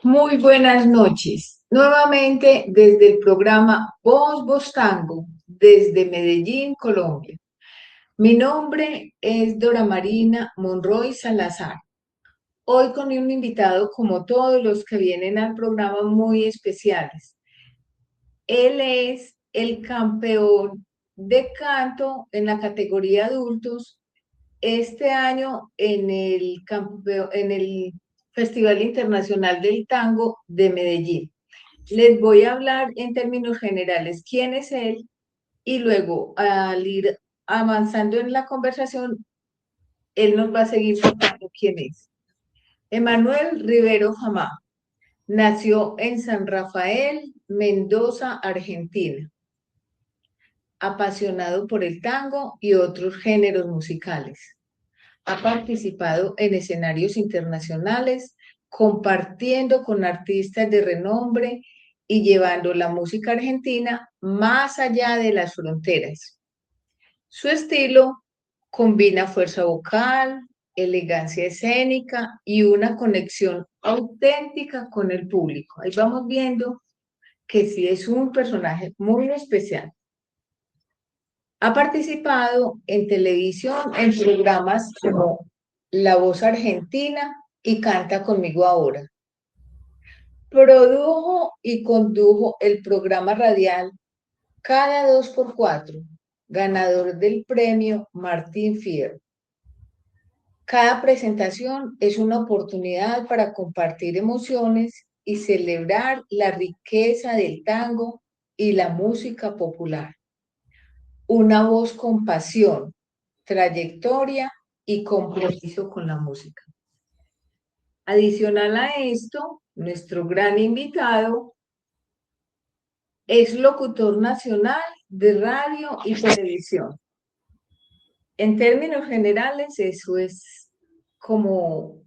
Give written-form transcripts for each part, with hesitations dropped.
Muy buenas noches. Nuevamente desde el programa Voz Tango, desde Medellín, Colombia. Mi nombre es Dora Marina Monroy Salazar. Hoy con un invitado como todos los que vienen al programa muy especiales. Él es el campeón de canto en la categoría adultos este año en el Festival Internacional del Tango de Medellín. Les voy a hablar en términos generales quién es él y luego al ir avanzando en la conversación, él nos va a seguir contando quién es. Emanuel Rivero Jamá nació en San Rafael, Mendoza, Argentina, apasionado por el tango y otros géneros musicales. Ha participado en escenarios internacionales, compartiendo con artistas de renombre y llevando la música argentina más allá de las fronteras. Su estilo combina fuerza vocal, elegancia escénica y una conexión auténtica con el público. Ahí vamos viendo que sí es un personaje muy especial. Ha participado en televisión en programas como La Voz Argentina y Canta Conmigo Ahora. Produjo y condujo el programa radial Cada 2x4, ganador del premio Martín Fierro. Cada presentación es una oportunidad para compartir emociones y celebrar la riqueza del tango y la música popular. Una voz con pasión, trayectoria y compromiso con la música. Adicional a esto, nuestro gran invitado es locutor nacional de radio y televisión. En términos generales, eso es como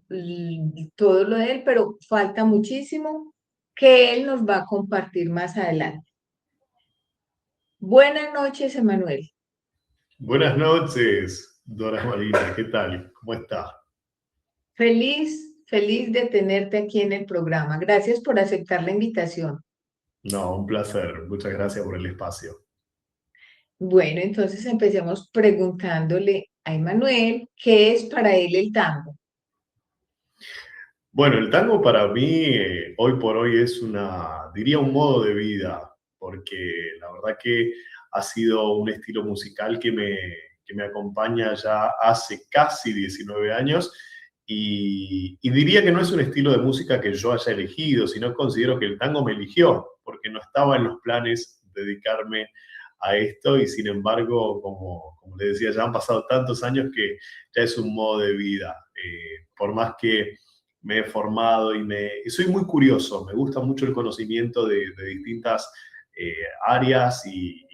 todo lo de él, pero falta muchísimo que él nos va a compartir más adelante. Buenas noches, Emanuel. Buenas noches, Dora Marina, ¿qué tal? ¿Cómo está? Feliz de tenerte aquí en el programa. Gracias por aceptar la invitación. No, un placer. Muchas gracias por el espacio. Bueno, entonces empecemos preguntándole a Emanuel qué es para él el tango. Bueno, el tango para mí hoy por hoy es diría un modo de vida, porque la verdad que ha sido un estilo musical que me acompaña ya hace casi 19 años y diría que no es un estilo de música que yo haya elegido, sino considero que el tango me eligió, porque no estaba en los planes dedicarme a esto y sin embargo, como le decía, ya han pasado tantos años que ya es un modo de vida. Por más que me he formado y soy muy curioso, me gusta mucho el conocimiento de distintas áreas y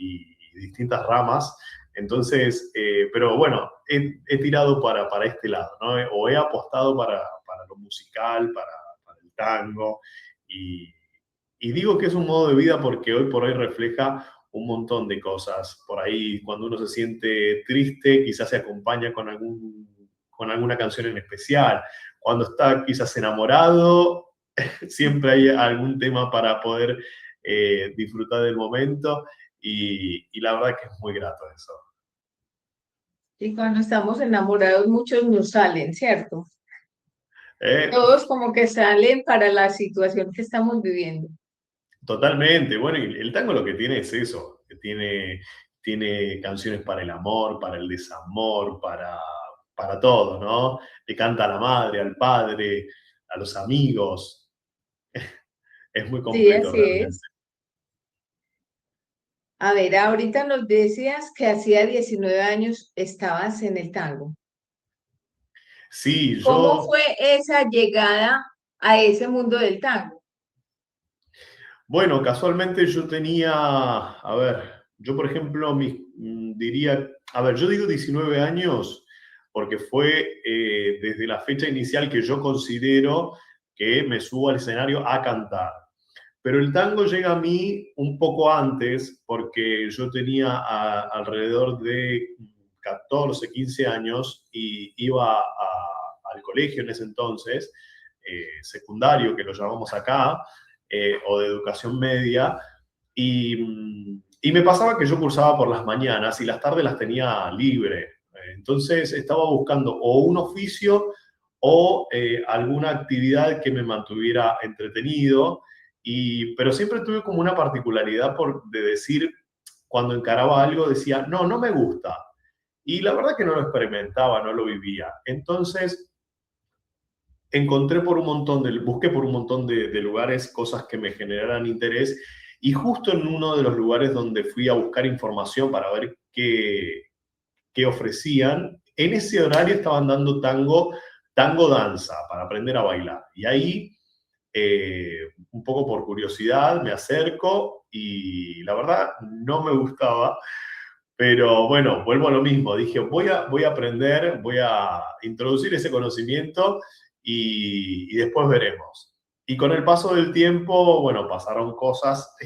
distintas ramas. Entonces, pero bueno, he tirado para este lado, ¿no? O he apostado para lo musical, para el tango, y, y digo que es un modo de vida porque hoy por hoy refleja un montón de cosas. Por ahí, cuando uno se siente triste, quizás se acompaña con alguna canción en especial. Cuando está quizás enamorado, siempre hay algún tema para poder disfrutar del momento y la verdad que es muy grato eso. Y cuando estamos enamorados, muchos nos salen, ¿cierto? Eh, Todos como que salen para la situación que estamos viviendo. Totalmente. Bueno, y el tango lo que tiene es eso, que tiene canciones para el amor, para el desamor, para todo, ¿no? Le canta a la madre, al padre, a los amigos. Es muy Sí, completo así realmente. es. A ver, ahorita nos decías que hacía 19 años estabas en el tango. Sí, ¿Cómo yo, fue esa llegada a ese mundo del tango? bueno, casualmente yo tenía, a ver, yo por ejemplo diría, a ver, yo digo 19 años porque fue desde la fecha inicial que yo considero que me subo al escenario a cantar. Pero el tango llega a mí un poco antes, porque yo tenía alrededor de 14, 15 años y iba al colegio en ese entonces. secundario, que lo llamamos acá, o de educación media, y me pasaba que yo cursaba por las mañanas y las tardes las tenía libre. Entonces estaba buscando o un oficio o alguna actividad que me mantuviera entretenido, pero siempre tuve como una particularidad de decir, cuando encaraba algo, decía, no, no me gusta. Y la verdad que no lo experimentaba, no lo vivía. Entonces busqué por un montón de lugares cosas que me generaran interés, y justo en uno de los lugares donde fui a buscar información para ver qué ofrecían, en ese horario estaban dando tango danza, para aprender a bailar. Y ahí, un poco por curiosidad, me acerco y la verdad no me gustaba, pero bueno, vuelvo a lo mismo. Dije, voy a aprender, voy a introducir ese conocimiento y después veremos. Y con el paso del tiempo, bueno, pasaron cosas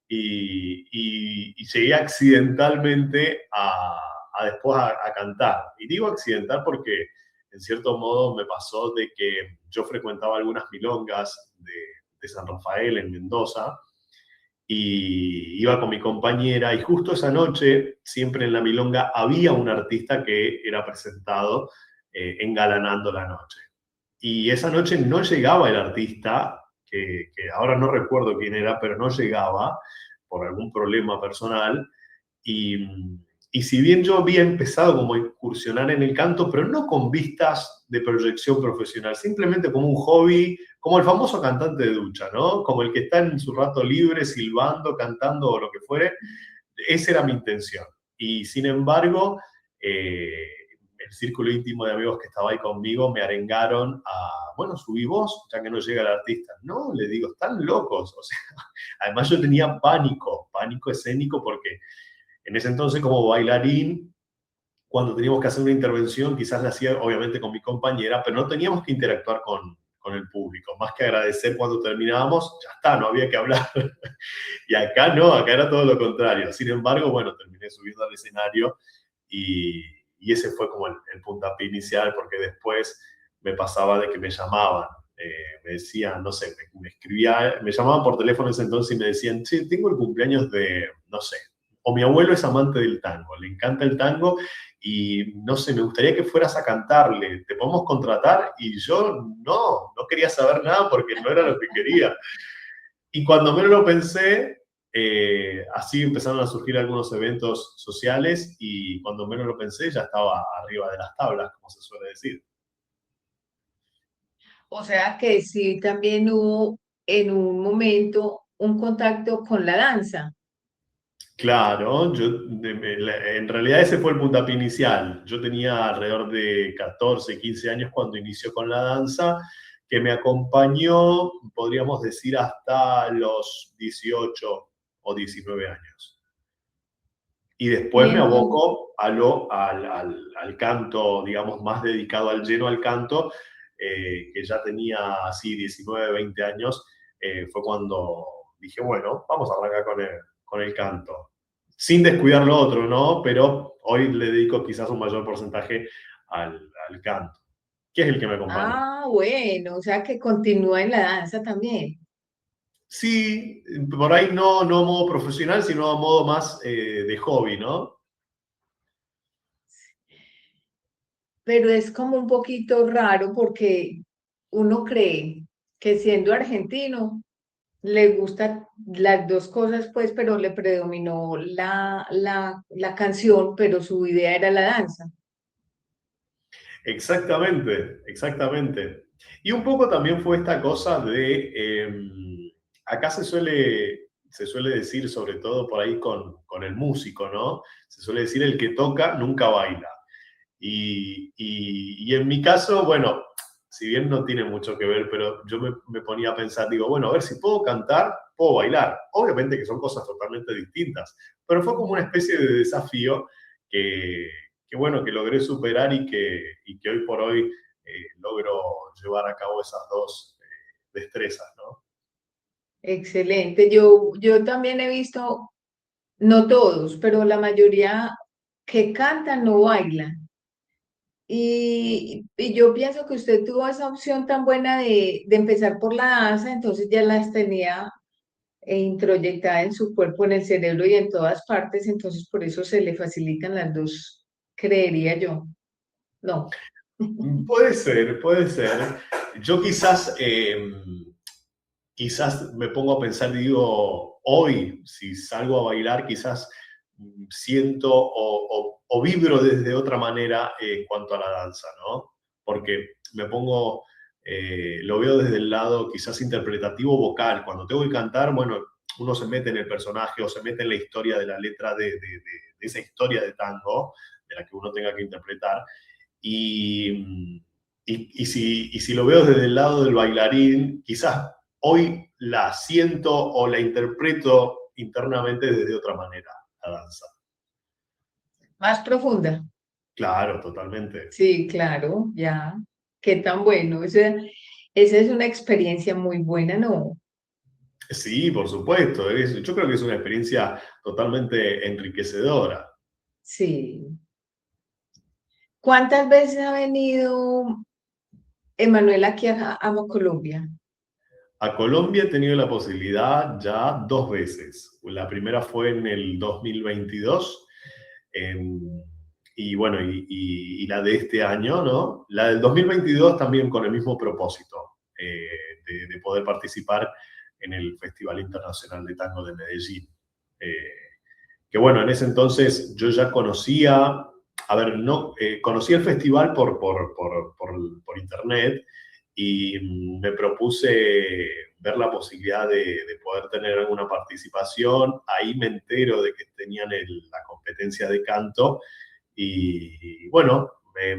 y llegué accidentalmente a después a cantar. Y digo accidental porque en cierto modo me pasó de que yo frecuentaba algunas milongas de San Rafael en Mendoza, y iba con mi compañera, y justo esa noche, siempre en la milonga, había un artista que era presentado engalanando la noche. Y esa noche no llegaba el artista, que ahora no recuerdo quién era, pero no llegaba por algún problema personal. Y, y si bien yo había empezado como a incursionar en el canto, pero no con vistas de proyección profesional, simplemente como un hobby, como el famoso cantante de ducha, ¿no? Como el que está en su rato libre, silbando, cantando o lo que fuere, esa era mi intención. Y sin embargo, el círculo íntimo de amigos que estaba ahí conmigo me arengaron bueno, subí vos, ya que no llega el artista. No, le digo, están locos. O sea, además yo tenía pánico escénico, porque en ese entonces, como bailarín, cuando teníamos que hacer una intervención, quizás la hacía obviamente con mi compañera, pero no teníamos que interactuar con el público. Más que agradecer cuando terminábamos, ya está, no había que hablar. Y acá no, acá era todo lo contrario. Sin embargo, bueno, terminé subiendo al escenario, y, y ese fue como el puntapié inicial, porque después me pasaba de que me llamaban. Me decían, no sé, me llamaban por teléfono en ese entonces y me decían, che, tengo el cumpleaños de, no sé, o mi abuelo es amante del tango, le encanta el tango y no sé, me gustaría que fueras a cantarle, ¿te podemos contratar? Y yo no quería saber nada porque no era lo que quería. Y cuando menos lo pensé, así empezaron a surgir algunos eventos sociales, y cuando menos lo pensé ya estaba arriba de las tablas, como se suele decir. O sea que sí, también hubo en un momento un contacto con la danza. Claro, en realidad ese fue el puntapié inicial. Yo tenía alrededor de 14, 15 años cuando inició con la danza, que me acompañó, podríamos decir, hasta los 18 o 19 años. Y Y después me entonces, aboco al canto, digamos, más dedicado al lleno al canto, que ya tenía así 19, 20 años. Fue cuando dije, bueno, vamos a arrancar con el canto. Sin descuidar lo otro, ¿no? Pero hoy le dedico quizás un mayor porcentaje al canto, que es el que me acompaña. bueno, o sea que continúa en la danza también. Sí, por ahí no a modo profesional, sino a modo más de hobby, ¿no? Pero es como un poquito raro porque uno cree que siendo argentino le gustan las dos cosas, pues, pero le predominó la canción, pero su idea era la danza. Exactamente, exactamente. Y un poco también fue esta cosa acá se suele decir, sobre todo por ahí con el músico, ¿no? Se suele decir, el que toca nunca baila. Y en mi caso, bueno, si bien no tiene mucho que ver, pero yo me ponía a pensar, digo, bueno, a ver, si puedo cantar, puedo bailar. Obviamente que son cosas totalmente distintas, pero fue como una especie de desafío que, bueno, que logré superar, y que hoy por hoy logro llevar a cabo esas dos destrezas, ¿no? Excelente. Yo también he visto, no todos, pero la mayoría que cantan no bailan. Y yo pienso que usted tuvo esa opción tan buena de empezar por la danza, entonces ya las tenía introyectada en su cuerpo, en el cerebro y en todas partes, entonces por eso se le facilitan las dos, creería yo. No. Puede ser, puede ser. Yo quizás me pongo a pensar, digo, hoy, si salgo a bailar, quizás siento o vibro desde otra manera en cuanto a la danza, ¿no? Porque me pongo, lo veo desde el lado quizás interpretativo vocal. Cuando tengo que cantar, bueno, uno se mete en el personaje o se mete en la historia de la letra de esa historia de tango, de la que uno tenga que interpretar. Y, y si lo veo desde el lado del bailarín, quizás hoy la siento o la interpreto internamente desde otra manera, la danza. Más profunda. Claro, totalmente. Sí, claro, ya. Qué tan bueno. Esa es una experiencia muy buena, ¿no? Sí, por supuesto. Yo creo que es una experiencia totalmente enriquecedora. Sí. ¿Cuántas veces ha venido Emanuel aquí a Colombia? A Colombia he tenido la posibilidad ya 2 veces. La primera fue en el 2022 en- y bueno, y la de este año, ¿no? La del 2022 también con el mismo propósito, de poder participar en el Festival Internacional de Tango de Medellín. Eh, que bueno, en ese entonces yo ya conocía, a ver, no, conocía el festival por internet y me propuse ver la posibilidad de poder tener alguna participación. Ahí me entero de que tenían la competencia de canto y bueno,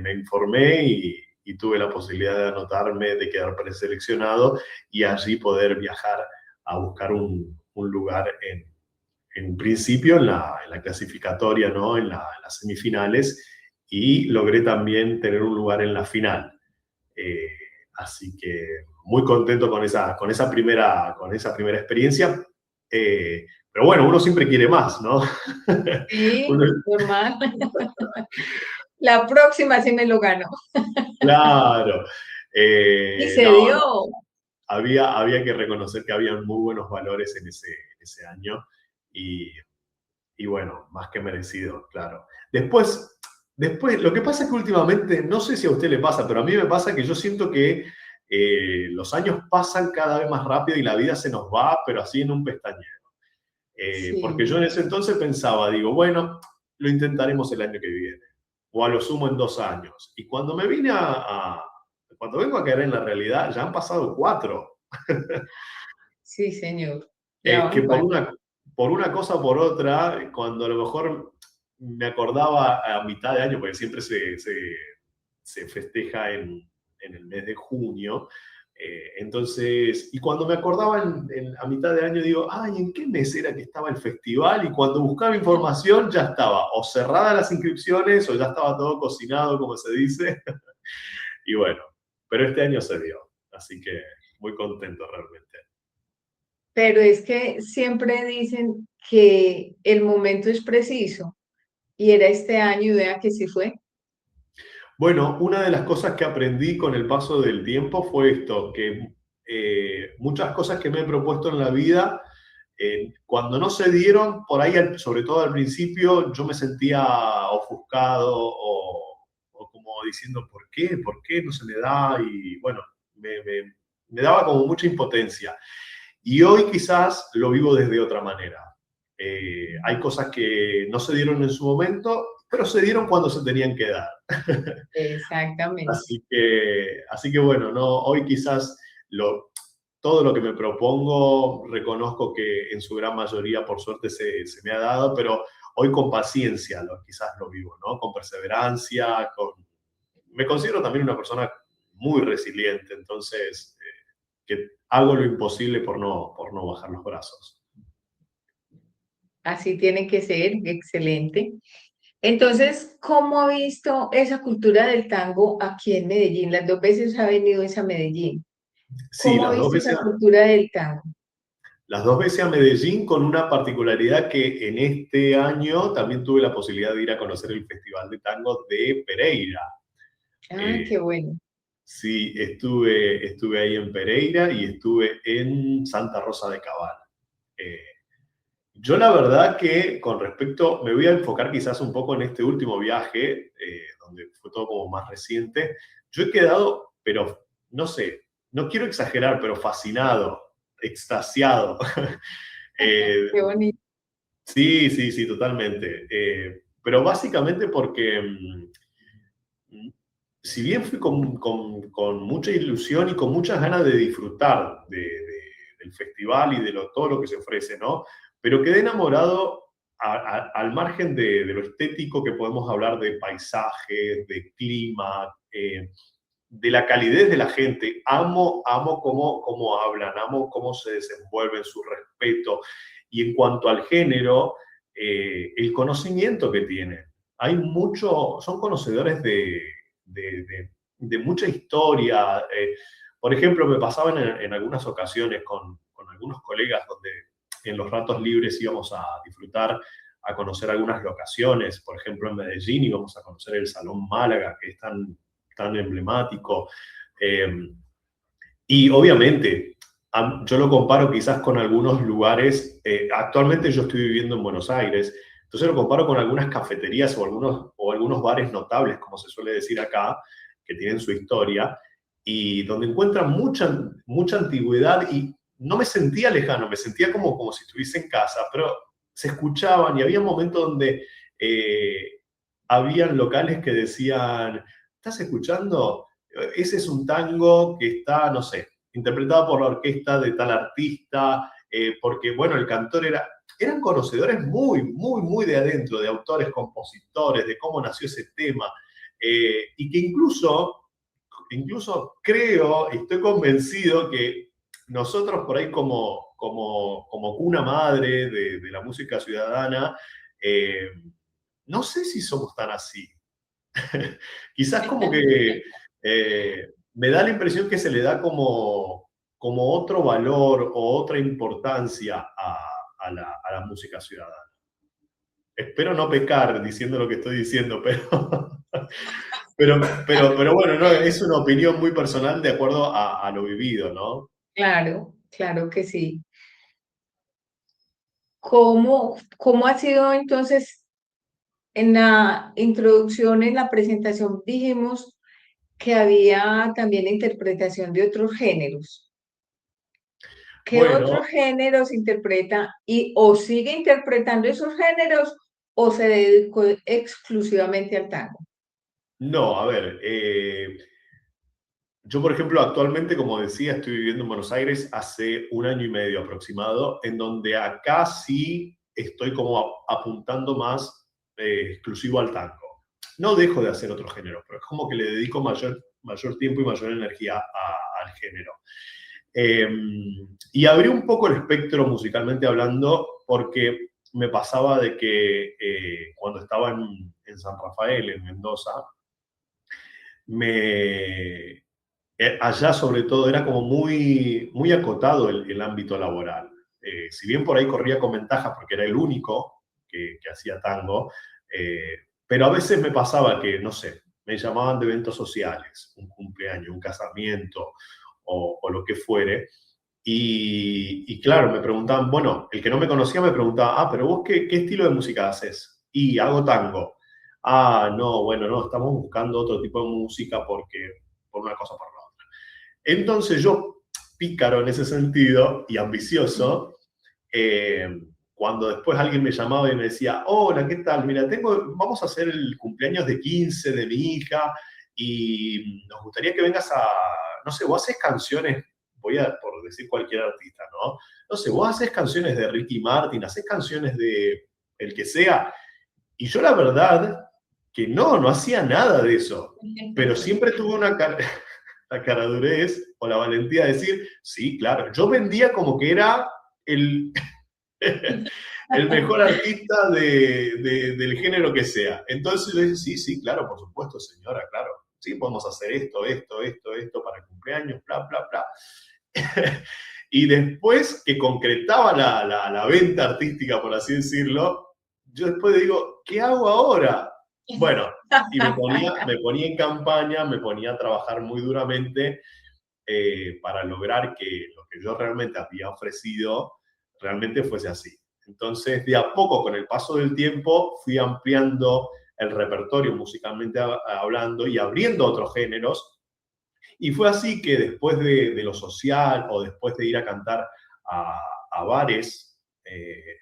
me informé y tuve la posibilidad de anotarme, de quedar preseleccionado y allí poder viajar a buscar un lugar en principio en la clasificatoria, ¿no? En las semifinales, y logré también tener un lugar en la final. Eh, Así que muy contento con esa primera experiencia. Pero bueno, uno siempre quiere más, ¿no? Sí, Uno- normal. La próxima sí me lo gano. claro. Y se No, dio. no, había que reconocer que había muy buenos valores en ese año y, y bueno, más que merecido, claro. Después, lo que pasa es que últimamente, no sé si a usted le pasa, pero a mí me pasa que yo siento que los años pasan cada vez más rápido y la vida se nos va, pero así en un pestañeo. Porque yo Sí, en ese entonces pensaba, digo, bueno, lo intentaremos el año que viene, o a lo sumo en 2 años. Y cuando me vine cuando vengo a caer en la realidad, ya han pasado 4. sí, señor. Ya Es que van por cuatro. una cosa o por otra, cuando a lo mejor me acordaba a mitad de año, porque siempre se festeja en el mes de junio, entonces, y cuando me acordaba a mitad de año, digo, ay, ¿en qué mes era que estaba el festival? Y cuando buscaba información ya estaba o cerradas las inscripciones o ya estaba todo cocinado, como se dice. Y bueno, pero este año se dio, así que muy contento realmente. Pero es que siempre dicen que el momento es preciso y era este año y vea que sí fue. Bueno, una de las cosas que aprendí con el paso del tiempo fue esto, que muchas cosas que me he propuesto en la vida, cuando no se dieron, por ahí, sobre todo al principio, yo me sentía ofuscado o como diciendo, ¿por qué? ¿Por qué no se me da? Y bueno, me daba como mucha impotencia. Y hoy quizás lo vivo desde otra manera. Hay cosas que no se dieron en su momento, pero se dieron cuando se tenían que dar. Exactamente. Así que bueno, no, hoy quizás todo lo que me propongo reconozco que en su gran mayoría, por suerte, se me ha dado, pero hoy con paciencia quizás lo vivo, ¿no? Con perseverancia, me considero también una persona muy resiliente, entonces que hago lo imposible por no bajar los brazos. Así tiene que ser, excelente. Entonces, ¿cómo ha visto esa cultura del tango aquí en Medellín? Las dos veces ha venido esa Medellín. Sí, ¿Cómo ha las dos visto esa veces cultura del tango? Las 2 veces a Medellín, con una particularidad que en este año también tuve la posibilidad de ir a conocer el Festival de Tango de Pereira. Ah, qué bueno. Sí, estuve ahí en Pereira y estuve en Santa Rosa de Cabal. Eh, yo la verdad que con respecto, me voy a enfocar quizás un poco en este último viaje, donde fue todo como más reciente. Yo he quedado, pero no sé, no quiero exagerar, pero fascinado, extasiado. Eh, Qué bonito. sí, sí, sí, totalmente. Pero básicamente porque si bien fui con mucha ilusión y con muchas ganas de disfrutar del festival y de todo lo que se ofrece, ¿no? Pero quedé enamorado al margen de lo estético que podemos hablar de paisajes, de clima, de la calidez de la gente. Amo cómo hablan, amo cómo se desenvuelven, su respeto. Y en cuanto al género, el conocimiento que tienen. Hay mucho, son conocedores de, de, de mucha historia. Por ejemplo, me pasaban en algunas ocasiones con algunos colegas donde en los ratos libres íbamos a disfrutar, a conocer algunas locaciones. Por ejemplo, en Medellín íbamos a conocer el Salón Málaga, que es tan emblemático. Eh, y obviamente, yo lo comparo quizás con algunos lugares. Actualmente yo estoy viviendo en Buenos Aires, entonces lo comparo con algunas cafeterías o algunos bares notables, como se suele decir acá, que tienen su historia, y donde encuentran mucha antigüedad y no me sentía lejano, me sentía como si estuviese en casa, pero se escuchaban y había momentos donde habían locales que decían, ¿estás escuchando? Ese es un tango que está, no sé, interpretado por la orquesta de tal artista, porque, bueno, el cantor eran conocedores muy de adentro, de autores, compositores, de cómo nació ese tema, y que incluso creo, estoy convencido que nosotros por ahí como cuna madre de la música ciudadana, eh, no sé si somos tan así. Quizás como que me da la impresión que se le da como otro valor o otra importancia a la música ciudadana. Espero no pecar diciendo lo que estoy diciendo, pero bueno, no, es una opinión muy personal de acuerdo a lo vivido, ¿no? Claro, claro que sí. ¿Cómo ha sido entonces en la introducción, en la presentación, dijimos que había también interpretación de otros géneros? ¿Qué Bueno, otros géneros interpreta y o sigue interpretando esos géneros o se dedicó exclusivamente al tango? no, a ver, yo, por ejemplo, actualmente, como decía, estoy viviendo en Buenos Aires hace un año y medio aproximado, en donde acá sí estoy como apuntando más exclusivo al tango. No dejo de hacer otros géneros, pero es como que le dedico mayor tiempo y mayor energía al género. Eh, y abrí un poco el espectro musicalmente hablando porque me pasaba de que cuando estaba en San Rafael, en Mendoza, me, allá sobre todo era como muy acotado el ámbito laboral. Si bien por ahí corría con ventajas porque era el único que hacía tango, pero a veces me pasaba que, no sé, me llamaban de eventos sociales, un cumpleaños, un casamiento o lo que fuere. Y claro, me preguntaban, bueno, el que no me conocía me preguntaba, pero vos qué estilo de música haces? Y hago tango. Ah, no, bueno, no, estamos buscando otro tipo de música porque por una cosa o por la otra. Entonces yo, pícaro en ese sentido y ambicioso, cuando después alguien me llamaba y me decía, hola, ¿qué tal? Mira, vamos a hacer el cumpleaños de 15 de mi hija y nos gustaría que vengas no sé, vos haces canciones, por decir cualquier artista, ¿no? No sé, vos haces canciones de Ricky Martin, haces canciones de el que sea, y yo la verdad que no hacía nada de eso, pero siempre tuve la caradurez o la valentía de decir, sí, claro, yo vendía como que era el, el mejor artista del género que sea. Entonces yo dije, sí, sí, claro, por supuesto, señora, claro. Sí, podemos hacer esto para el cumpleaños, bla, bla, bla. Y después que concretaba la venta artística, por así decirlo, yo después digo, ¿qué hago ahora? Bueno, y me ponía en campaña, me ponía a trabajar muy duramente para lograr que lo que yo realmente había ofrecido realmente fuese así. Entonces, de a poco, con el paso del tiempo, fui ampliando el repertorio musicalmente hablando y abriendo otros géneros. Y fue así que después de lo social o después de ir a cantar a bares,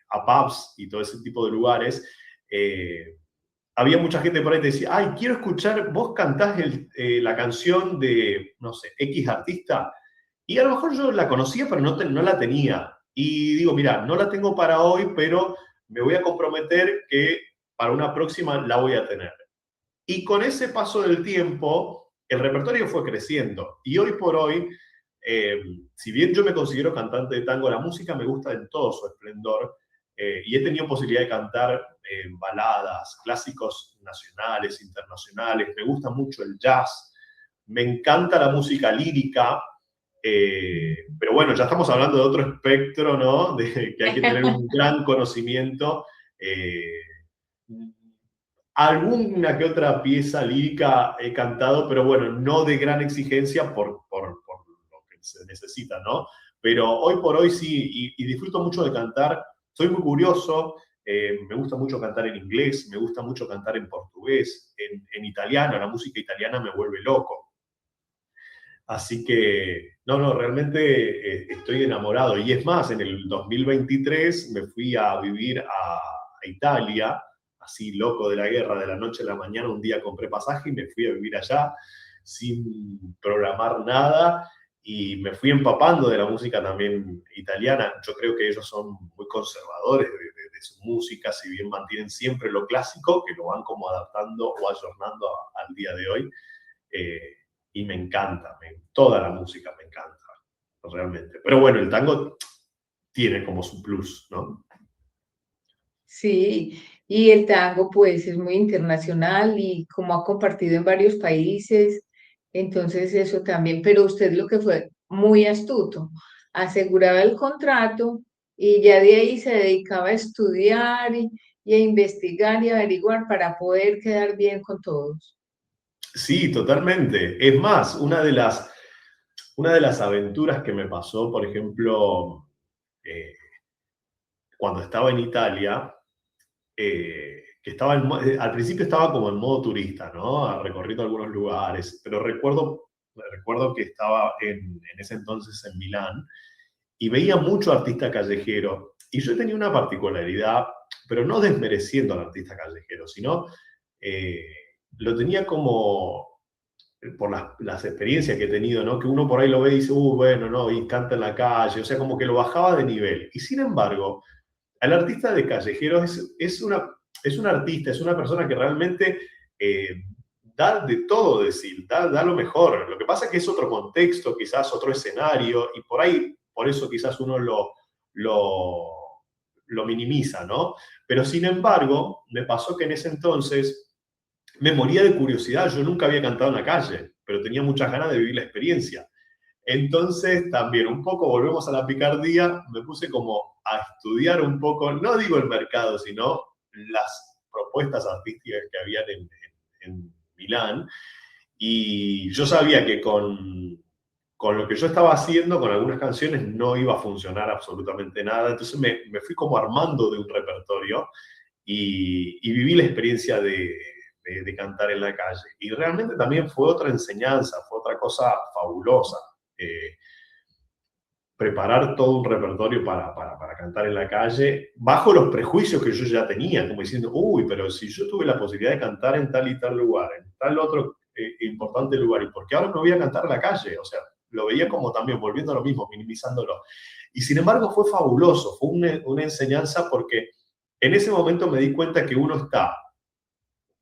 a pubs y todo ese tipo de lugares, había mucha gente por ahí que decía, ay, quiero escuchar, vos cantás la canción de, no sé, X artista, y a lo mejor yo la conocía, pero no la tenía. Y digo, mira, no la tengo para hoy, pero me voy a comprometer que para una próxima la voy a tener. Y con ese paso del tiempo, el repertorio fue creciendo. Y hoy por hoy, eh, si bien yo me considero cantante de tango, la música me gusta en todo su esplendor. Y he tenido posibilidad de cantar baladas, clásicos nacionales, internacionales. Me gusta mucho el jazz. Me encanta la música lírica. Pero bueno, ya estamos hablando de otro espectro, ¿no? De que hay que tener un gran conocimiento. Eh, Alguna que otra pieza lírica he cantado, pero bueno, no de gran exigencia por lo que se necesita, ¿no? Pero hoy por hoy sí, y disfruto mucho de cantar. Soy muy curioso, me gusta mucho cantar en inglés, me gusta mucho cantar en portugués, en italiano, la música italiana me vuelve loco. Así que, no, realmente estoy enamorado. Y es más, en el 2023 me fui a vivir a Italia, así loco de la guerra, de la noche a la mañana, un día compré pasaje y me fui a vivir allá sin programar nada y me fui empapando de la música también italiana. Yo creo que ellos son muy conservadores de su música, si bien mantienen siempre lo clásico, que lo van como adaptando o ayornando al día de hoy. Eh, y me encanta, toda la música me encanta, realmente. Pero bueno, el tango tiene como su plus, ¿no? Sí, y el tango pues es muy internacional y como ha compartido en varios países, entonces eso también, pero usted lo que fue muy astuto, aseguraba el contrato y ya de ahí se dedicaba a estudiar y a investigar y averiguar para poder quedar bien con todos. Sí, totalmente. Es más, una de las aventuras que me pasó, por ejemplo, eh, cuando estaba en Italia, que estaba al principio estaba como en modo turista, ¿no? Recorriendo algunos lugares, pero recuerdo que estaba en ese entonces en Milán y veía mucho artista callejero. Y yo tenía una particularidad, pero no desmereciendo al artista callejero, sino eh, lo tenía como por las experiencias que he tenido, ¿no? Que uno por ahí lo ve y dice, bueno, no, y canta en la calle, o sea, como que lo bajaba de nivel. Y sin embargo, el artista de callejero es un artista, es una persona que realmente da de todo de sí, da lo mejor. Lo que pasa es que es otro contexto, quizás otro escenario, y por ahí, por eso quizás uno lo, lo minimiza, ¿no? Pero sin embargo, me pasó que en ese entonces me moría de curiosidad. Yo nunca había cantado en la calle, pero tenía muchas ganas de vivir la experiencia. Entonces, también un poco, volvemos a la picardía, me puse como a estudiar un poco, no digo el mercado, sino las propuestas artísticas que habían en Milán. Y yo sabía que con lo que yo estaba haciendo, con algunas canciones, no iba a funcionar absolutamente nada. Entonces me fui como armando de un repertorio y viví la experiencia de cantar en la calle. Y realmente también fue otra enseñanza, fue otra cosa fabulosa. Eh, Preparar todo un repertorio para cantar en la calle, bajo los prejuicios que yo ya tenía, como diciendo, uy, pero si yo tuve la posibilidad de cantar en tal y tal lugar, en tal otro importante lugar, ¿y por qué ahora me voy a cantar en la calle? O sea, lo veía como también volviendo a lo mismo, minimizándolo. Y sin embargo fue fabuloso, fue una enseñanza porque en ese momento me di cuenta que uno está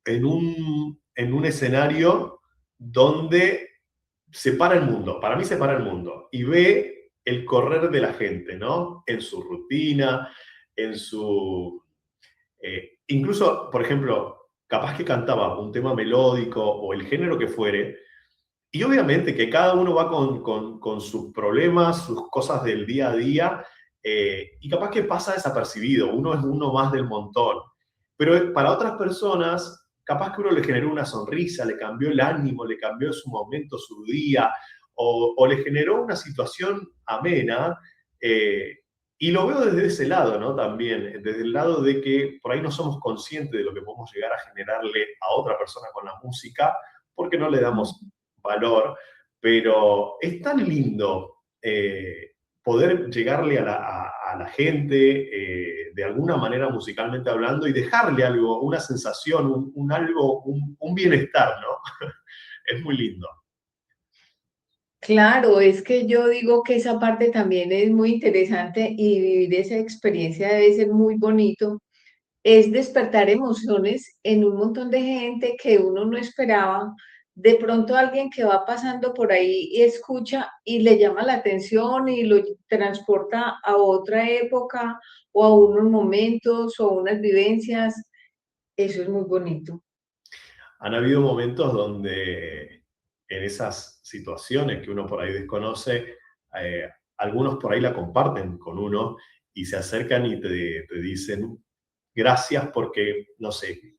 en un escenario donde separa el mundo, para mí separa el mundo, y ve el correr de la gente, ¿no? En su rutina, en su... incluso, por ejemplo, capaz que cantaba un tema melódico o el género que fuere, y obviamente que cada uno va con sus problemas, sus cosas del día a día, y capaz que pasa desapercibido, uno es uno más del montón. Pero para otras personas capaz que uno le generó una sonrisa, le cambió el ánimo, le cambió su momento, su día, o le generó una situación amena. Y lo veo desde ese lado, ¿no? También, desde el lado de que por ahí no somos conscientes de lo que podemos llegar a generarle a otra persona con la música, porque no le damos valor, pero es tan lindo poder llegarle a la gente de alguna manera musicalmente hablando y dejarle algo, una sensación, un bienestar, ¿no? Es muy lindo. Claro, es que yo digo que esa parte también es muy interesante y vivir esa experiencia debe ser muy bonito. Es despertar emociones en un montón de gente que uno no esperaba. De pronto alguien que va pasando por ahí y escucha y le llama la atención y lo transporta a otra época o a unos momentos o unas vivencias. Eso es muy bonito. Han habido momentos donde en esas situaciones que uno por ahí desconoce, algunos por ahí la comparten con uno y se acercan y te dicen gracias porque, no sé,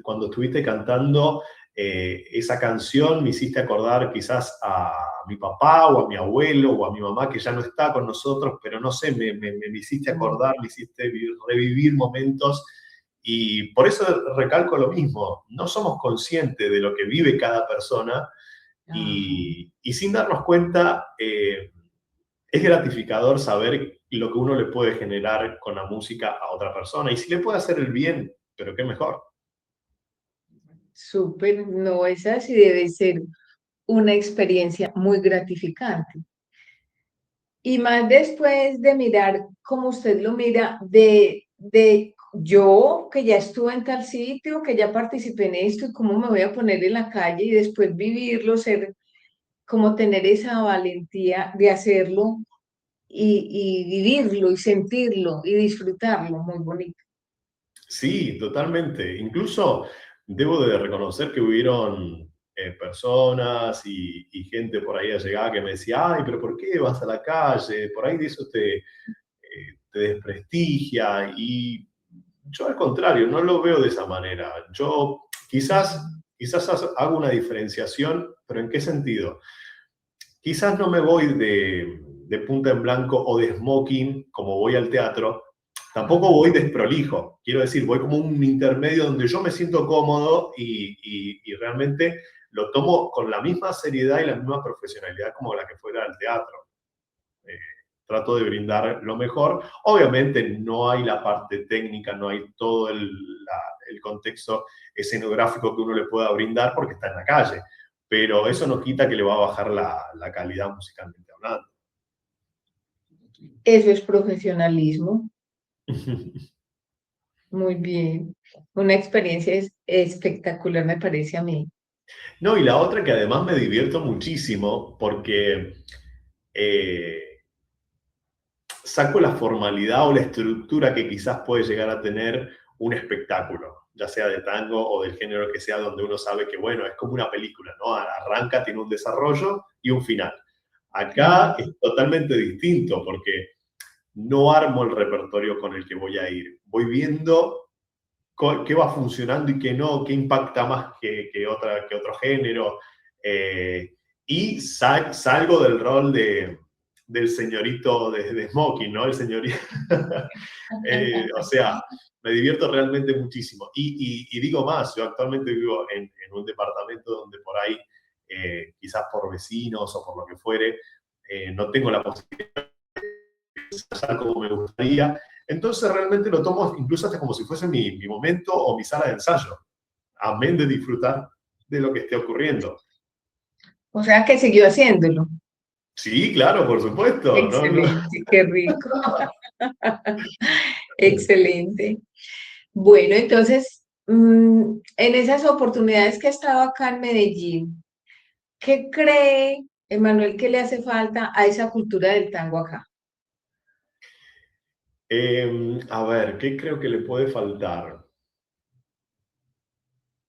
cuando estuviste cantando esa canción me hiciste acordar quizás a mi papá o a mi abuelo o a mi mamá que ya no está con nosotros, pero no sé, me hiciste acordar, me hiciste revivir momentos y por eso recalco lo mismo, no somos conscientes de lo que vive cada persona Ajá. y sin darnos cuenta es gratificador saber lo que uno le puede generar con la música a otra persona y si le puede hacer el bien, pero qué mejor. Súper, no es así, debe ser una experiencia muy gratificante. Y más después de mirar como usted lo mira, de yo que ya estuve en tal sitio, que ya participé en esto y cómo me voy a poner en la calle y después vivirlo, ser, como tener esa valentía de hacerlo y vivirlo y sentirlo y disfrutarlo, muy bonito. Sí, totalmente. Incluso debo de reconocer que hubieron personas y gente por ahí allegada que me decía, ay, pero ¿por qué vas a la calle? Por ahí de eso te desprestigia. Y yo al contrario, no lo veo de esa manera. Yo quizás hago una diferenciación, pero ¿en qué sentido? Quizás no me voy de punta en blanco o de smoking como voy al teatro, tampoco voy desprolijo, quiero decir, voy como un intermedio donde yo me siento cómodo y realmente lo tomo con la misma seriedad y la misma profesionalidad como la que fuera al teatro. Eh, Trato de brindar lo mejor. Obviamente no hay la parte técnica, no hay todo el contexto escenográfico que uno le pueda brindar porque está en la calle, pero eso no quita que le va a bajar la calidad musicalmente hablando. Eso es profesionalismo, muy bien. Una experiencia espectacular me parece a mí. No, y la otra que además me divierto muchísimo porque eh, saco la formalidad o la estructura que quizás puede llegar a tener un espectáculo, ya sea de tango o del género que sea, donde uno sabe que, bueno, es como una película, ¿no? Arranca, tiene un desarrollo y un final. Acá es totalmente distinto porque no armo el repertorio con el que voy a ir. Voy viendo qué va funcionando y qué no, qué impacta más que otro género. Y salgo del rol del señorito de Smoking, ¿no? El señorito. O sea, me divierto realmente muchísimo. Y digo más, yo actualmente vivo en un departamento donde por ahí, quizás por vecinos o por lo que fuere, no tengo la posibilidad pasar como me gustaría. Entonces realmente lo tomo incluso hasta como si fuese mi momento o mi sala de ensayo, amén de disfrutar de lo que esté ocurriendo. O sea que siguió haciéndolo. Sí, claro, por supuesto. No, no. Excelente, qué rico. Excelente. Bueno, entonces, en esas oportunidades que ha estado acá en Medellín, ¿qué cree, Emanuel, que le hace falta a esa cultura del tango acá? A ver, ¿qué creo que le puede faltar?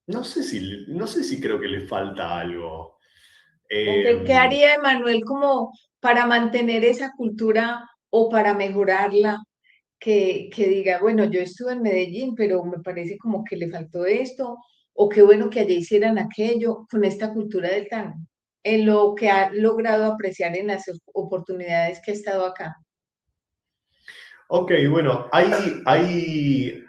No sé si creo que le falta algo. ¿O Eh, qué haría Emanuel como para mantener esa cultura o para mejorarla? Que diga, bueno, yo estuve en Medellín, pero me parece como que le faltó esto, o qué bueno que allá hicieran aquello con esta cultura del tango, en lo que ha logrado apreciar en las oportunidades que ha estado acá. Ok, bueno, hay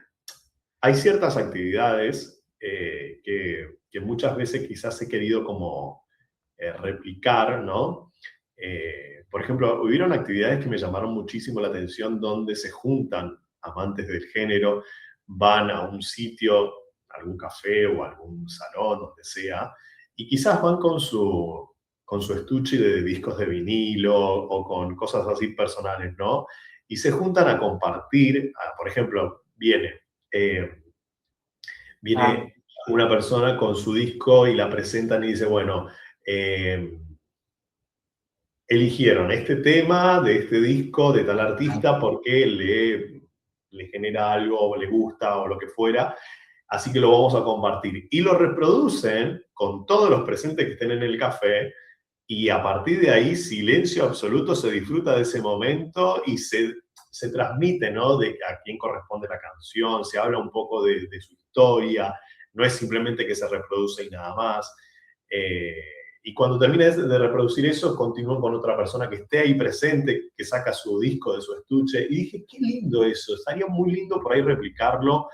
ciertas actividades que muchas veces quizás he querido como replicar, ¿no? Por ejemplo, hubieron actividades que me llamaron muchísimo la atención donde se juntan amantes del género, van a un sitio, algún café o algún salón, donde sea, y quizás van con su estuche de discos de vinilo o con cosas así personales, ¿no? Y se juntan a compartir, por ejemplo, eh, viene una persona con su disco y la presentan y dice, bueno, eh, eligieron este tema de este disco de tal artista porque le genera algo o le gusta o lo que fuera, así que lo vamos a compartir. Y lo reproducen con todos los presentes que estén en el café y a partir de ahí, silencio absoluto, se disfruta de ese momento y se transmite, ¿no? De a quién corresponde la canción, se habla un poco de su historia, no es simplemente que se reproduce y nada más. Eh, y cuando termine de reproducir eso, continúo con otra persona que esté ahí presente, que saca su disco de su estuche. Y dije, qué lindo eso, estaría muy lindo por ahí replicarlo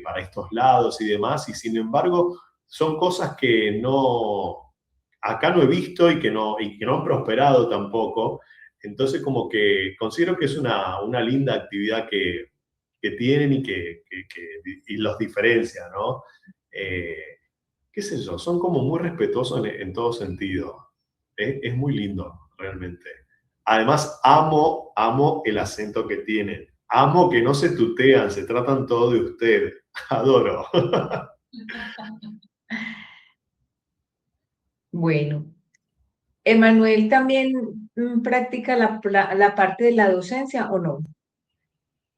para estos lados y demás. Y sin embargo, son cosas que acá no he visto y que no han prosperado tampoco. Entonces, como que considero que es una linda actividad que tienen y los diferencia, ¿no? Eh, qué sé yo, son como muy respetuosos en todo sentido. Es muy lindo, realmente. Además, amo el acento que tienen. Amo que no se tutean, se tratan todo de usted. Adoro. Bueno, ¿Emanuel también practica la parte de la docencia o no?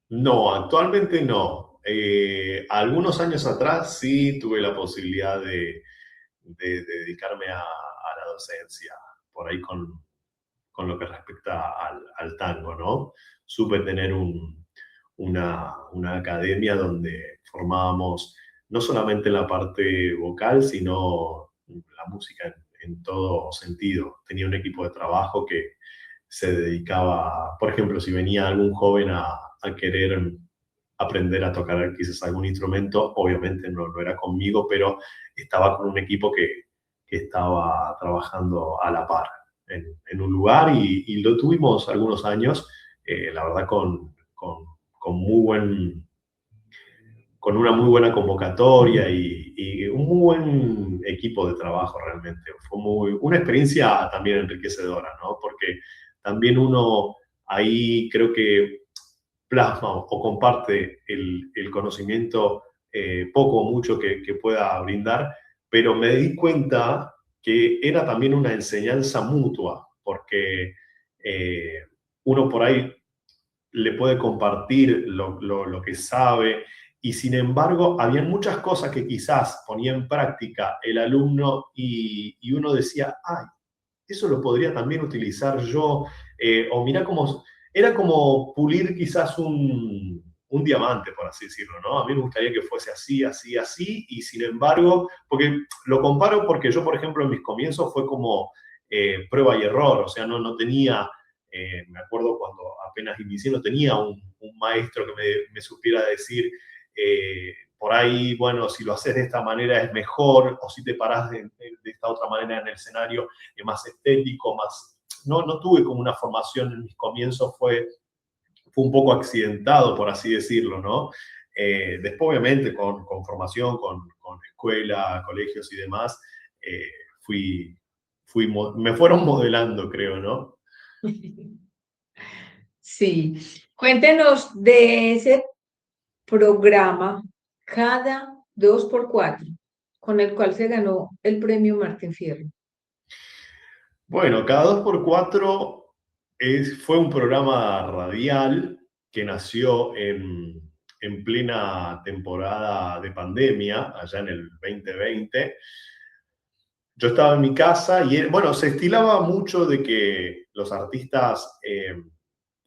No, actualmente no. Algunos años atrás sí tuve la posibilidad de dedicarme a la docencia, por ahí con lo que respecta al tango, ¿no? Supe tener una academia donde formábamos no solamente la parte vocal, sino la música en todo sentido. Tenía un equipo de trabajo que se dedicaba, por ejemplo, si venía algún joven a querer aprender a tocar quizás algún instrumento, obviamente no era conmigo, pero estaba con un equipo que estaba trabajando a la par en un lugar y lo tuvimos algunos años, la verdad, con muy con una muy buena convocatoria y un muy buen equipo de trabajo realmente. Fue una experiencia también enriquecedora, ¿no? Porque también uno ahí creo que plasma o comparte el conocimiento poco o mucho que pueda brindar, pero me di cuenta que era también una enseñanza mutua, porque eh, uno por ahí le puede compartir lo que sabe y sin embargo había muchas cosas que quizás ponía en práctica el alumno y uno decía, ay, eso lo podría también utilizar yo, o mira cómo, era como pulir quizás un diamante, por así decirlo, ¿no? A mí me gustaría que fuese así, así, así, y sin embargo, porque lo comparo porque yo, por ejemplo, en mis comienzos fue como prueba y error, o sea, no tenía, me acuerdo cuando apenas inicié, no tenía un maestro que me supiera decir, por ahí, bueno, si lo haces de esta manera es mejor, o si te parás de esta otra manera en el escenario es más estético, más... No tuve como una formación en mis comienzos, fue un poco accidentado, por así decirlo, ¿no? Después, obviamente, con formación, con escuela, colegios y demás, eh, fui, me fueron modelando, creo, ¿no? Sí, cuéntenos de ese programa cada 2x4 con el cual se ganó el premio Martín Fierro. Bueno, cada 2x4 fue un programa radial que nació en plena temporada de pandemia, allá en el 2020. Yo estaba en mi casa y, bueno, se estilaba mucho de que los artistas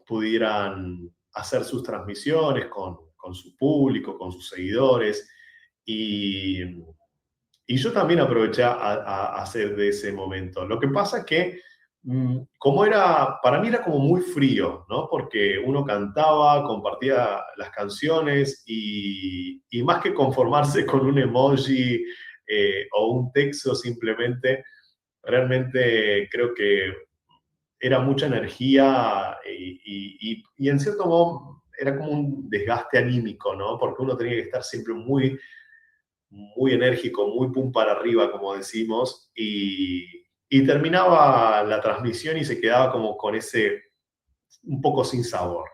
pudieran hacer sus transmisiones con su público, con sus seguidores. Y y yo también aproveché a hacer de ese momento. Lo que pasa es que, como era, para mí era como muy frío, ¿no? Porque uno cantaba, compartía las canciones y más que conformarse con un emoji o un texto simplemente, realmente creo que era mucha energía y en cierto modo era como un desgaste anímico, ¿no? Porque uno tenía que estar siempre muy enérgico, muy pum para arriba, como decimos, y terminaba la transmisión y se quedaba como con ese un poco sin sabor.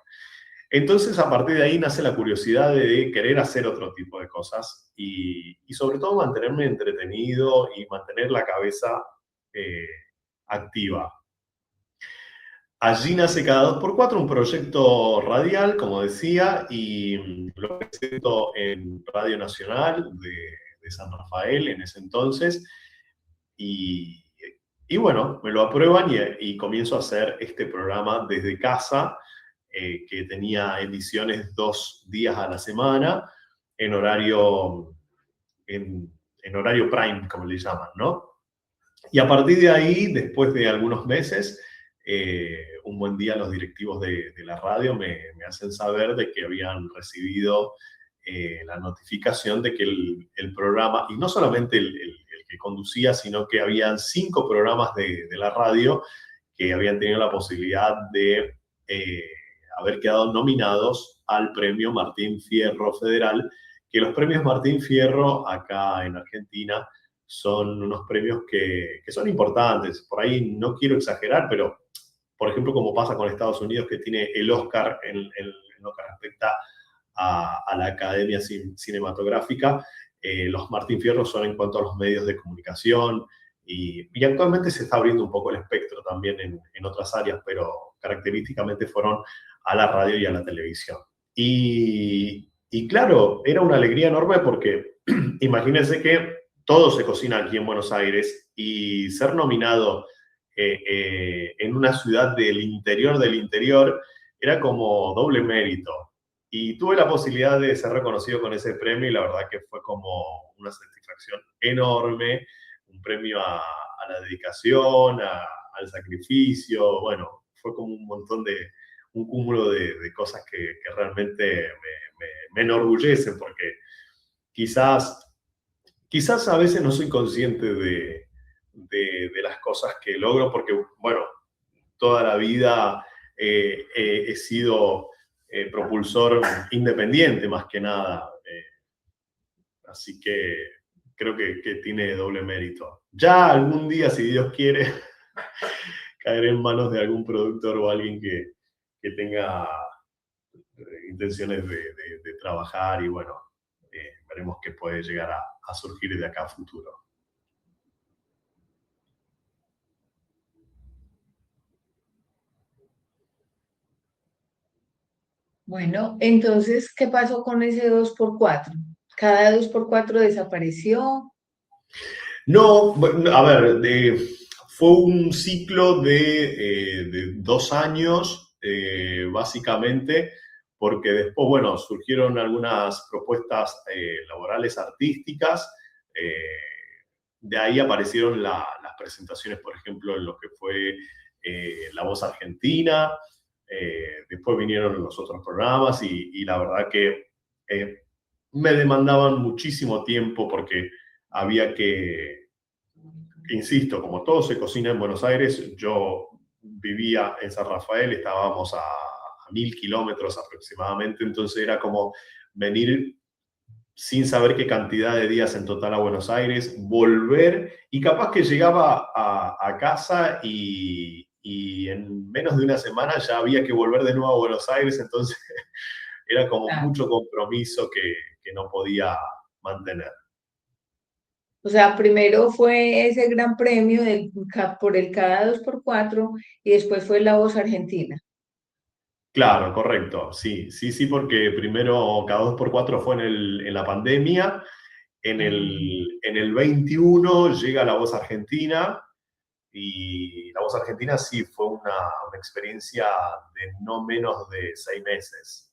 Entonces, a partir de ahí nace la curiosidad de querer hacer otro tipo de cosas y sobre todo mantenerme entretenido y mantener la cabeza eh, activa. Allí nace Cada Dos por Cuatro, un proyecto radial, como decía, y lo presento en Radio Nacional de San Rafael en ese entonces. Y, y bueno, me lo aprueban y comienzo a hacer este programa desde casa, que tenía emisiones 2 días a la semana, en horario, en horario prime, como le llaman, ¿no? Y a partir de ahí, después de algunos meses, un buen día los directivos de la radio me hacen saber de que habían recibido la notificación de que el programa, y no solamente el que conducía, sino que habían 5 programas de la radio que habían tenido la posibilidad de haber quedado nominados al premio Martín Fierro Federal, que los premios Martín Fierro acá en Argentina son unos premios que son importantes. Por ahí no quiero exagerar, pero por ejemplo, como pasa con Estados Unidos, que tiene el Oscar en lo que respecta a la Academia Cinematográfica, los Martín Fierro son en cuanto a los medios de comunicación y actualmente se está abriendo un poco el espectro también en otras áreas, pero característicamente fueron a la radio y a la televisión. Y claro, era una alegría enorme porque imagínense que todo se cocina aquí en Buenos Aires y ser nominado en una ciudad del interior era como doble mérito. Y tuve la posibilidad de ser reconocido con ese premio y la verdad que fue como una satisfacción enorme, un premio a la dedicación, al sacrificio, bueno, fue como un montón de, un cúmulo de cosas que realmente me enorgullecen porque quizás quizás a veces no soy consciente de las cosas que logro, porque, bueno, toda la vida he sido propulsor independiente más que nada. Así que creo que tiene doble mérito. Ya algún día, si Dios quiere, caeré en manos de algún productor o alguien que tenga intenciones de trabajar y bueno, veremos qué puede llegar a surgir de acá a futuro. Bueno, entonces, ¿qué pasó con ese 2x4? Cada 2x4 desapareció. No, bueno, a ver, fue un ciclo de 2 años, básicamente, porque después, bueno, surgieron algunas propuestas laborales artísticas, de ahí aparecieron las presentaciones, por ejemplo, en lo que fue La Voz Argentina, después vinieron los otros programas y la verdad que eh, me demandaban muchísimo tiempo porque había que, insisto, como todo se cocina en Buenos Aires, yo vivía en San Rafael, estábamos a 1000 kilómetros aproximadamente, entonces era como venir sin saber qué cantidad de días en total a Buenos Aires, volver y capaz que llegaba a casa y en menos de una semana ya había que volver de nuevo a Buenos Aires, entonces era como Ah, mucho compromiso que no podía mantener. o sea, primero fue ese gran premio por el cada 2x4 y después fue la Voz Argentina. Claro, correcto, sí, sí, sí, porque primero cada 2x4 fue en la pandemia, Mm. en el 21 llega La Voz Argentina y La Voz Argentina sí fue una experiencia de no menos de 6 meses,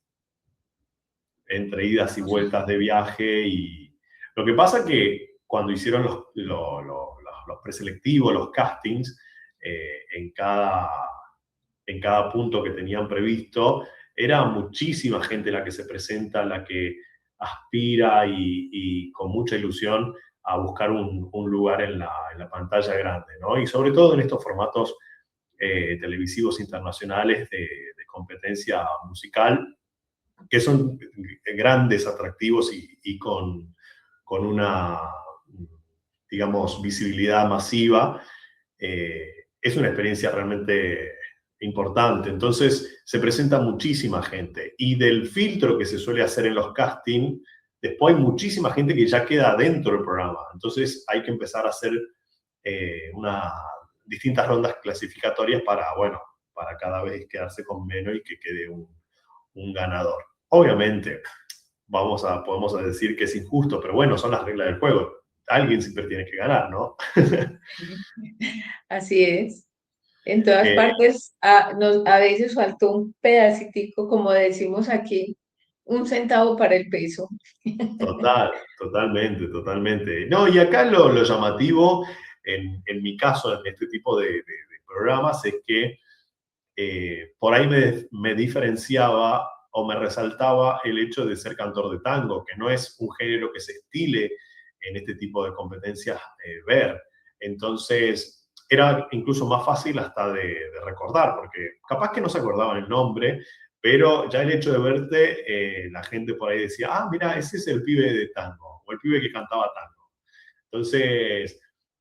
entre idas y vueltas de viaje y lo que pasa que cuando hicieron los preselectivos, los castings, en cada punto que tenían previsto, era muchísima gente la que se presenta, la que aspira y con mucha ilusión a buscar un lugar en la pantalla grande, ¿no? Y sobre todo en estos formatos televisivos internacionales de competencia musical, que son grandes, atractivos y con una, digamos, visibilidad masiva. Es una experiencia realmente importante. Entonces, se presenta muchísima gente. Y del filtro que se suele hacer en los castings, después hay muchísima gente que ya queda dentro del programa. Entonces, hay que empezar a hacer distintas rondas clasificatorias para cada vez quedarse con menos y que quede un ganador. Obviamente, podemos decir que es injusto, pero bueno, son las reglas del juego. Alguien siempre tiene que ganar, ¿no? Así es. En todas partes a veces faltó un pedacitico, como decimos aquí, un centavo para el peso. Totalmente. No, y acá lo llamativo, en mi caso, en este tipo de programas, es que por ahí me diferenciaba o me resaltaba el hecho de ser cantor de tango, que no es un género que se estile en este tipo de competencias ver. Entonces, era incluso más fácil hasta de recordar, porque capaz que no se acordaban el nombre, pero ya el hecho de verte, la gente por ahí decía, ah, mira, ese es el pibe de tango, o el pibe que cantaba tango. Entonces,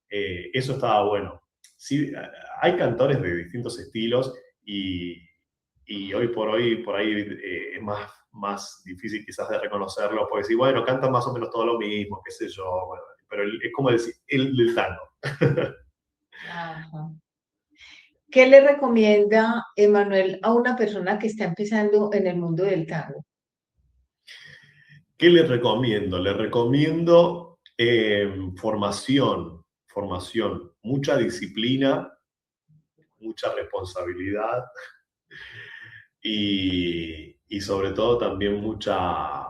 eso estaba bueno. Sí, hay cantores de distintos estilos y hoy por ahí es más difícil quizás de reconocerlo, porque sí, bueno, cantan más o menos todo lo mismo, qué sé yo, bueno, pero es como decir, el del tango. Ajá. ¿Qué le recomienda Emanuel a una persona que está empezando en el mundo del tango? ¿Qué le recomiendo? Le recomiendo formación, mucha disciplina, mucha responsabilidad y sobre todo también mucha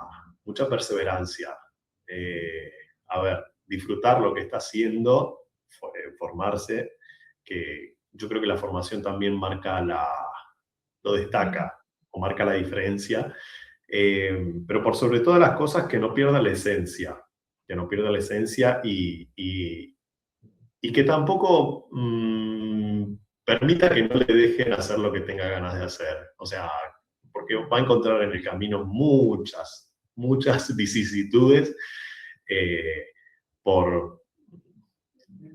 perseverancia. A ver, disfrutar lo que está haciendo, formarse, que yo creo que la formación también lo destaca o marca la diferencia, pero por sobre todas las cosas que no pierda la esencia, y que tampoco permita que no le dejen hacer lo que tenga ganas de hacer. O sea, porque va a encontrar en el camino muchas vicisitudes. eh, por,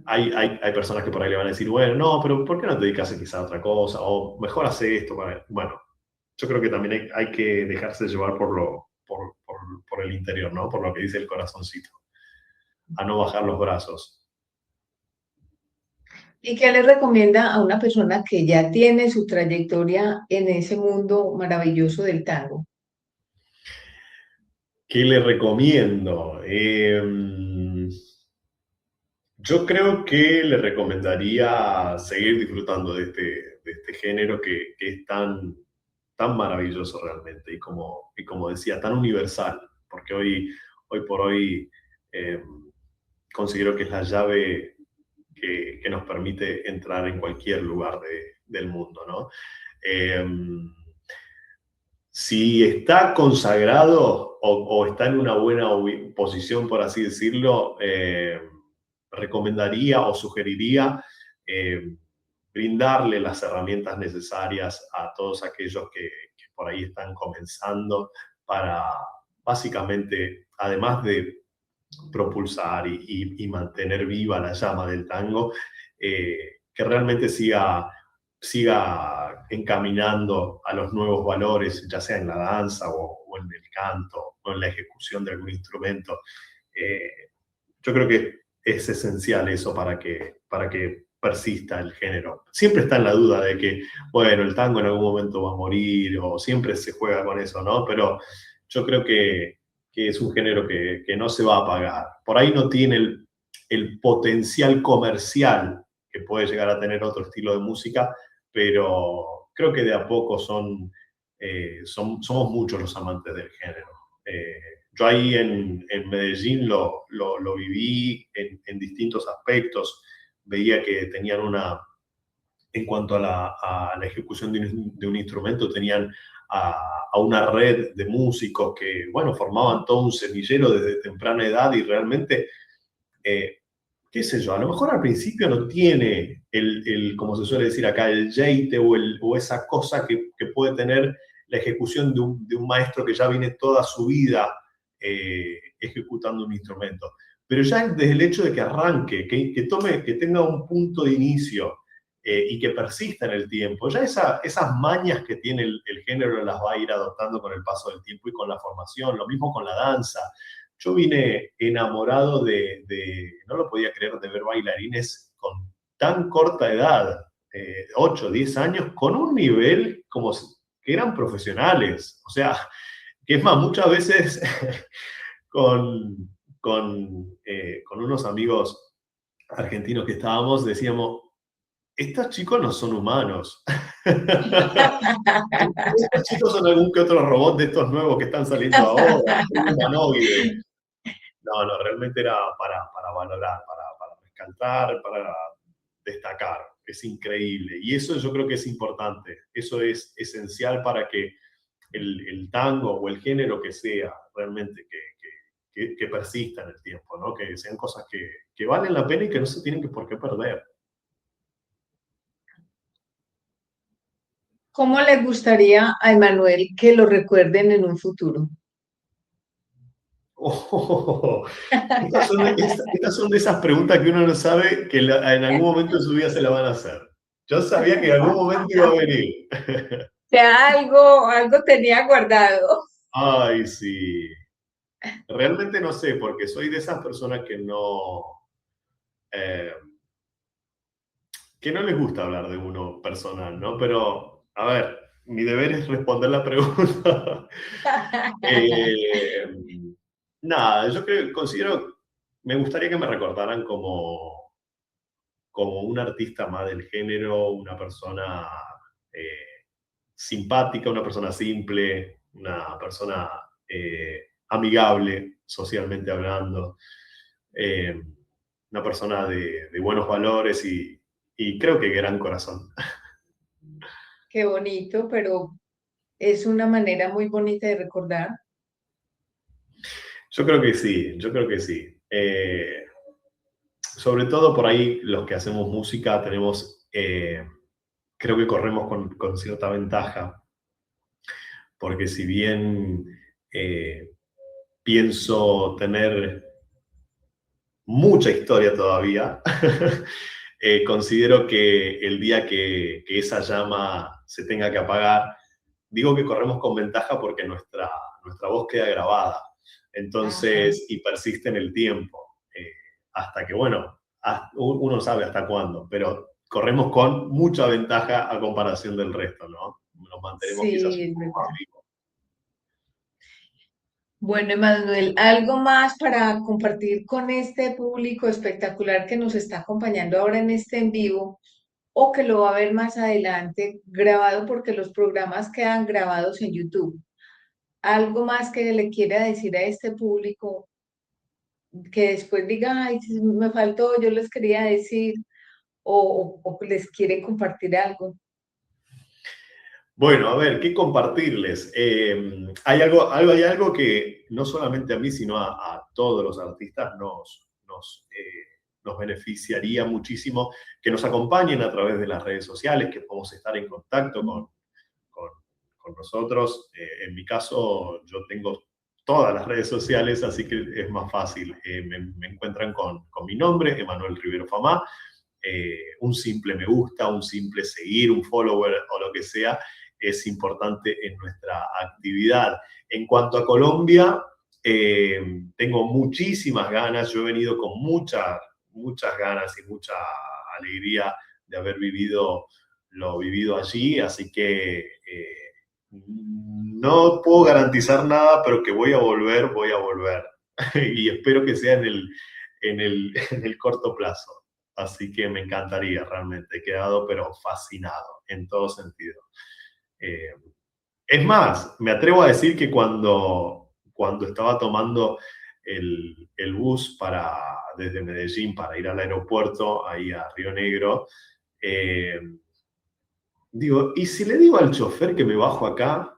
hay personas que por ahí le van a decir, bueno, no, pero ¿por qué no te dedicas quizá a otra cosa? O mejor hace esto. Bueno, yo creo que también hay que dejarse llevar por el interior, ¿no? Por lo que dice el corazoncito. A no bajar los brazos. ¿Y qué le recomienda a una persona que ya tiene su trayectoria en ese mundo maravilloso del tango? ¿Qué le recomiendo? Yo creo que le recomendaría seguir disfrutando de este género que es tan maravilloso realmente y como decía, tan universal, porque hoy por hoy considero que es la llave que nos permite entrar en cualquier lugar del mundo, ¿no? Eh, si está consagrado o está en una buena posición, por así decirlo, recomendaría o sugeriría brindarle las herramientas necesarias a todos aquellos que por ahí están comenzando para básicamente, además de propulsar y mantener viva la llama del tango, que realmente siga encaminando a los nuevos valores, ya sea en la danza o en el canto o en la ejecución de algún instrumento. Yo creo que es esencial eso para que persista el género. Siempre está en la duda de que, bueno, el tango en algún momento va a morir o siempre se juega con eso, ¿no? Pero yo creo que es un género que no se va a apagar. Por ahí no tiene el potencial comercial que puede llegar a tener otro estilo de música, pero creo que de a poco somos muchos los amantes del género. Yo ahí en Medellín lo viví en distintos aspectos. Veía que tenían en cuanto a la ejecución de un instrumento, tenían a una red de músicos que, bueno, formaban todo un semillero desde temprana edad y realmente, qué sé yo, a lo mejor al principio no tiene como se suele decir acá, el jeite o esa cosa que puede tener la ejecución de un maestro que ya viene toda su vida ejecutando un instrumento. Pero ya desde el hecho de que arranque, que tenga un punto de inicio y que persista en el tiempo, ya esas mañas que tiene el género las va a ir adoptando con el paso del tiempo y con la formación, lo mismo con la danza. Yo vine enamorado no lo podía creer, de ver bailarines con tan corta edad, 8, 10 años, con un nivel como que eran profesionales. O sea, que es más, muchas veces con unos amigos argentinos que estábamos, decíamos, estos chicos no son humanos. Estos chicos son algún que otro robot de estos nuevos que están saliendo ahora, un humanoide. No, realmente era para valorar, para rescatar, para destacar. Es increíble. Y eso yo creo que es importante. Eso es esencial para que el tango o el género que sea realmente que persista en el tiempo, ¿no? Que sean cosas que valen la pena y que no se tienen por qué perder. ¿Cómo le gustaría a Emanuel que lo recuerden en un futuro? Oh, estas son de esas preguntas que uno no sabe que en algún momento de su vida se la van a hacer. Yo sabía que en algún momento iba a venir. Sea algo tenía guardado. Ay, sí. Realmente no sé, porque soy de esas personas eh, que no les gusta hablar de uno personal, ¿no? Pero, a ver, mi deber es responder la pregunta. Eh, nada, yo considero, me gustaría que me recordaran como un artista más del género, una persona simpática, una persona simple, una persona amigable, socialmente hablando, eh, una persona de buenos valores y creo que gran corazón. Qué bonito, pero es una manera muy bonita de recordar. Yo creo que sí, yo creo que sí. Sobre todo por ahí los que hacemos música tenemos, creo que corremos con cierta ventaja, porque si bien pienso tener mucha historia todavía, considero que el día que esa llama se tenga que apagar, digo que corremos con ventaja porque nuestra voz queda grabada, Ajá. entonces, y persiste en el tiempo, hasta que, bueno, uno sabe hasta cuándo, pero corremos con mucha ventaja a comparación del resto, ¿no? Nos mantenemos quizás Sí, un es poco más verdad. vivos. Bueno, Emanuel, ¿algo más para compartir con este público espectacular que nos está acompañando ahora en este en vivo o que lo va a ver más adelante grabado porque los programas quedan grabados en YouTube? ¿Algo más que le quiera decir a este público que después diga, ay, sí, me faltó, yo les quería decir o les quiere compartir algo? Bueno, a ver, ¿qué compartirles? Hay algo que no solamente a mí, sino a todos los artistas nos beneficiaría muchísimo que nos acompañen a través de las redes sociales, que podamos estar en contacto con, con nosotros. En mi caso, yo tengo todas las redes sociales, así que es más fácil. Me encuentran con mi nombre, Emanuel Rivero Famá. Un simple me gusta, un simple seguir, un follower o lo que sea, es importante en nuestra actividad. En cuanto a Colombia, tengo muchísimas ganas, yo he venido con muchas ganas y mucha alegría de haber vivido lo vivido allí, así que no puedo garantizar nada, pero que voy a volver, voy a volver. Y espero que sea en el corto plazo. Así que me encantaría realmente, he quedado pero fascinado en todo sentido. Eh, es más, me atrevo a decir que cuando estaba tomando el bus desde Medellín para ir al aeropuerto, ahí a Río Negro, digo, ¿y si le digo al chofer que me bajo acá?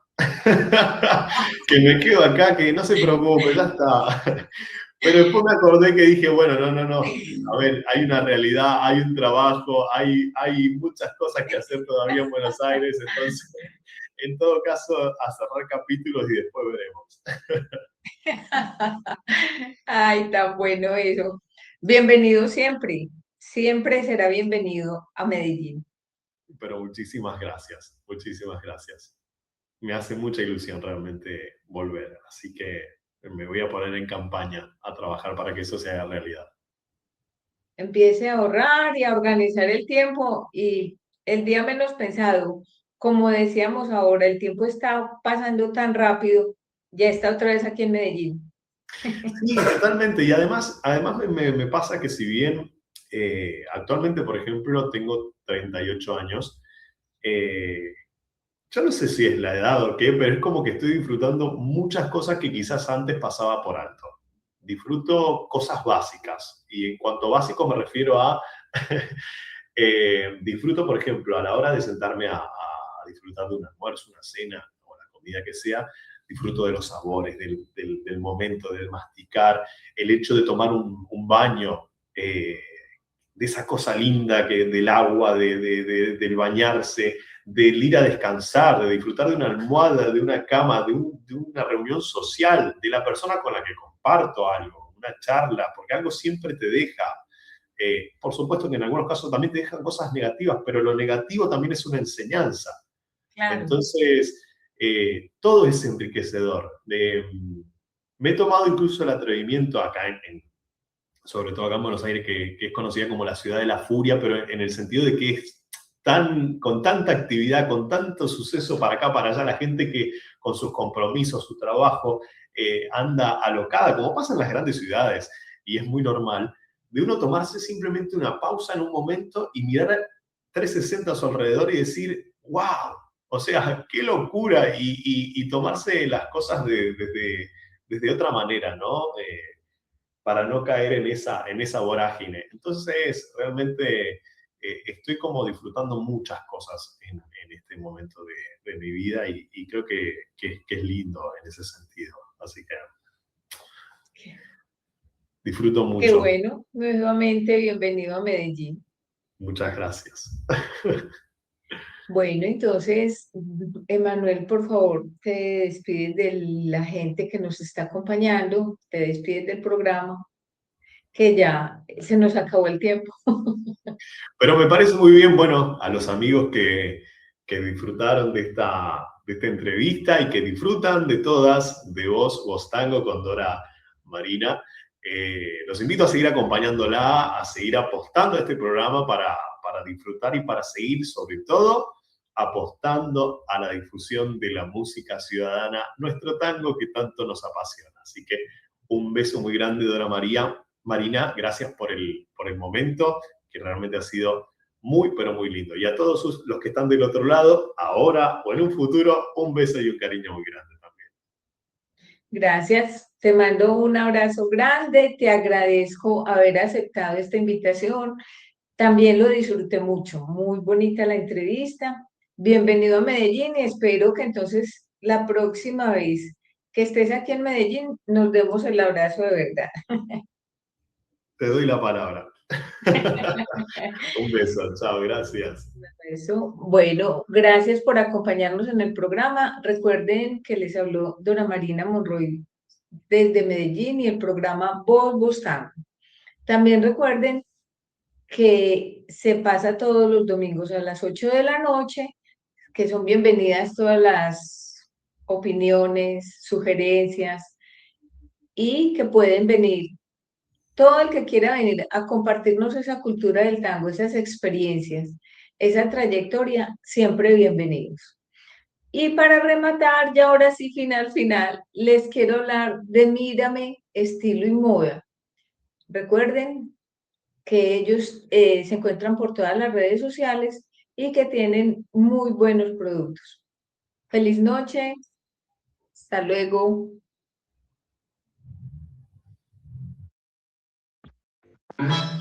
Que me quedo acá, que no se preocupe, ya está. Pero después me acordé que dije, bueno, no. A ver, hay una realidad, hay un trabajo, hay muchas cosas que hacer todavía en Buenos Aires, entonces, en todo caso, a cerrar capítulos y después veremos. Ay, tan bueno eso. Bienvenido siempre. Siempre será bienvenido a Medellín. Pero muchísimas gracias, muchísimas gracias. Me hace mucha ilusión realmente volver, así que me voy a poner en campaña a trabajar para que eso se haga realidad. Empiece a ahorrar y a organizar el tiempo y el día menos pensado, como decíamos ahora, el tiempo está pasando tan rápido, ya está otra vez aquí en Medellín. Sí, totalmente. Y además me pasa que si bien actualmente, por ejemplo, tengo 38 años, eh, yo no sé si es la edad o qué, pero es como que estoy disfrutando muchas cosas que quizás antes pasaba por alto. Disfruto cosas básicas. Y en cuanto a básico me refiero a, disfruto, por ejemplo, a la hora de sentarme a disfrutar de un almuerzo, una cena o la comida que sea, disfruto de los sabores, del momento, del masticar, el hecho de tomar un baño, de esa cosa linda del agua, del bañarse, del ir a descansar, de disfrutar de una almohada, de una cama, de una reunión social, de la persona con la que comparto algo, una charla, porque algo siempre te deja. Por supuesto que en algunos casos también te dejan cosas negativas, pero lo negativo también es una enseñanza. Claro. Entonces, todo es enriquecedor. Me he tomado incluso el atrevimiento acá, sobre todo acá en Buenos Aires, que es conocida como la ciudad de la furia, pero en el sentido de que es con tanta actividad, con tanto suceso para acá, para allá, la gente que con sus compromisos, su trabajo, anda alocada, como pasa en las grandes ciudades, y es muy normal, de uno tomarse simplemente una pausa en un momento y mirar 360 a su alrededor y decir, wow, o sea, qué locura, y tomarse las cosas desde otra manera, ¿no? Para no caer en esa vorágine. Entonces, realmente estoy como disfrutando muchas cosas en este momento de mi vida y creo que es lindo en ese sentido. Así que disfruto Qué mucho. bueno, nuevamente bienvenido a Medellín. Muchas gracias. Bueno, entonces, Emanuel, por favor, te despides de la gente que nos está acompañando, te despides del programa, que ya se nos acabó el tiempo. Pero me parece muy bien, bueno, a los amigos que disfrutaron de esta entrevista y que disfrutan de todas, de Voz Tango con Dora Marina. Los invito a seguir acompañándola, a seguir apostando a este programa para disfrutar y para seguir, sobre todo, apostando a la difusión de la música ciudadana, nuestro tango que tanto nos apasiona. Así que un beso muy grande, Dora Marina, gracias por el momento que realmente ha sido muy, pero muy lindo. Y a todos los que están del otro lado, ahora o en un futuro, un beso y un cariño muy grande también. Gracias, te mando un abrazo grande, te agradezco haber aceptado esta invitación. También lo disfruté mucho, muy bonita la entrevista. Bienvenido a Medellín y espero que entonces la próxima vez que estés aquí en Medellín nos demos el abrazo de verdad. Te doy la palabra. Un beso, chao, gracias. Eso, bueno, gracias por acompañarnos en el programa. Recuerden que les habló Dora Marina Monroy desde Medellín y el programa Voz Bostán. También recuerden que se pasa todos los domingos a las 8 de la noche, que son bienvenidas todas las opiniones, sugerencias y que pueden venir, todo el que quiera venir a compartirnos esa cultura del tango, esas experiencias, esa trayectoria, siempre bienvenidos. Y para rematar, ya ahora sí, final, les quiero hablar de Mírame, estilo y moda. Recuerden que ellos se encuentran por todas las redes sociales y que tienen muy buenos productos. Feliz noche, hasta luego. Thank you.